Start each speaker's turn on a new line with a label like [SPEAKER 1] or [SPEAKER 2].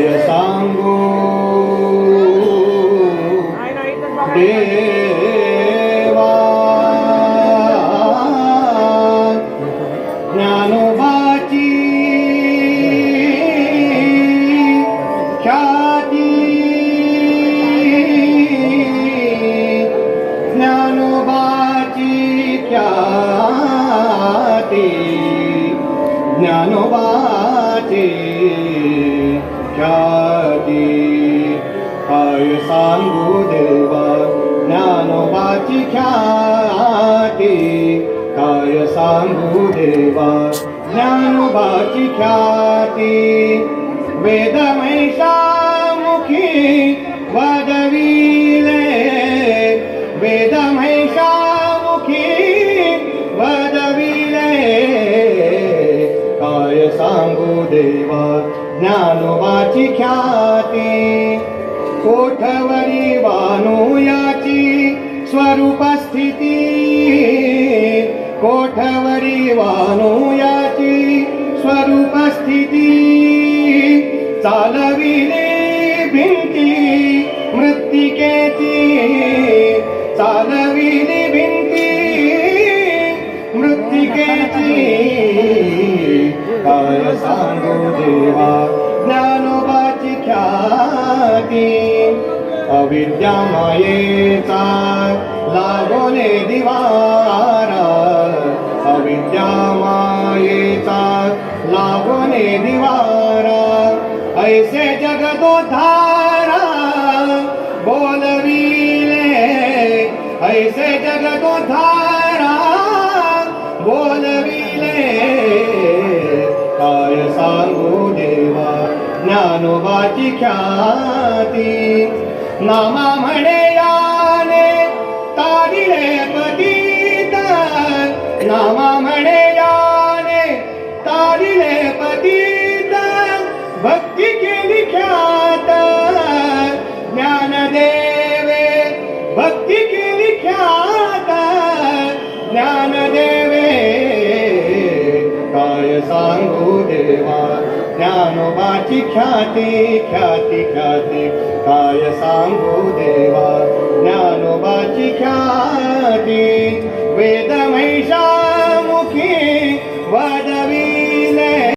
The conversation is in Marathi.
[SPEAKER 1] काय सांगू देवा ज्ञानोबाची ख्याती ज्ञानोबाची ख्याती ज्ञानोबाची ख्याती काय सांगू देवा ज्ञानोबाची ख्याती काय सांगू देवा ज्ञानोबाची ख्याती वेदमहिषामुखी वदविले वेदमहिषामुखी वदविले काय सांगू देवा ज्ञानोबाची ख्याती कोठवरी वानुयाची स्वरूप स्थिती कोठवरी वानुयाची स्वरूप स्थिती चालविली भिंती मृत्तिकेची चालविली भिंती मृत्तिकेची काय सांगू देवा ज्ञानोबाची ख्याती अविद्या मायेचा लागोने दिवारा अविद्या मायेचा लागोने दिवारा ऐसे जगदोधारा बोलविले ऐसे जगदोधारा बोलविले काय सांगू देवा ज्ञानोबाची ख्याती नामा म्हणे याने तारिले पतित नामा म्हणे याने तारिले पतित भक्ती केली ख्यात ज्ञानदेवे भक्ती केली ख्यात ज्ञानदेवे काय सांगू देवा ज्ञानोबाची ख्याती ख्याती ख्याती काय सांगू देवा ज्ञानोबाची ख्याती वेदमहिषामुखी वद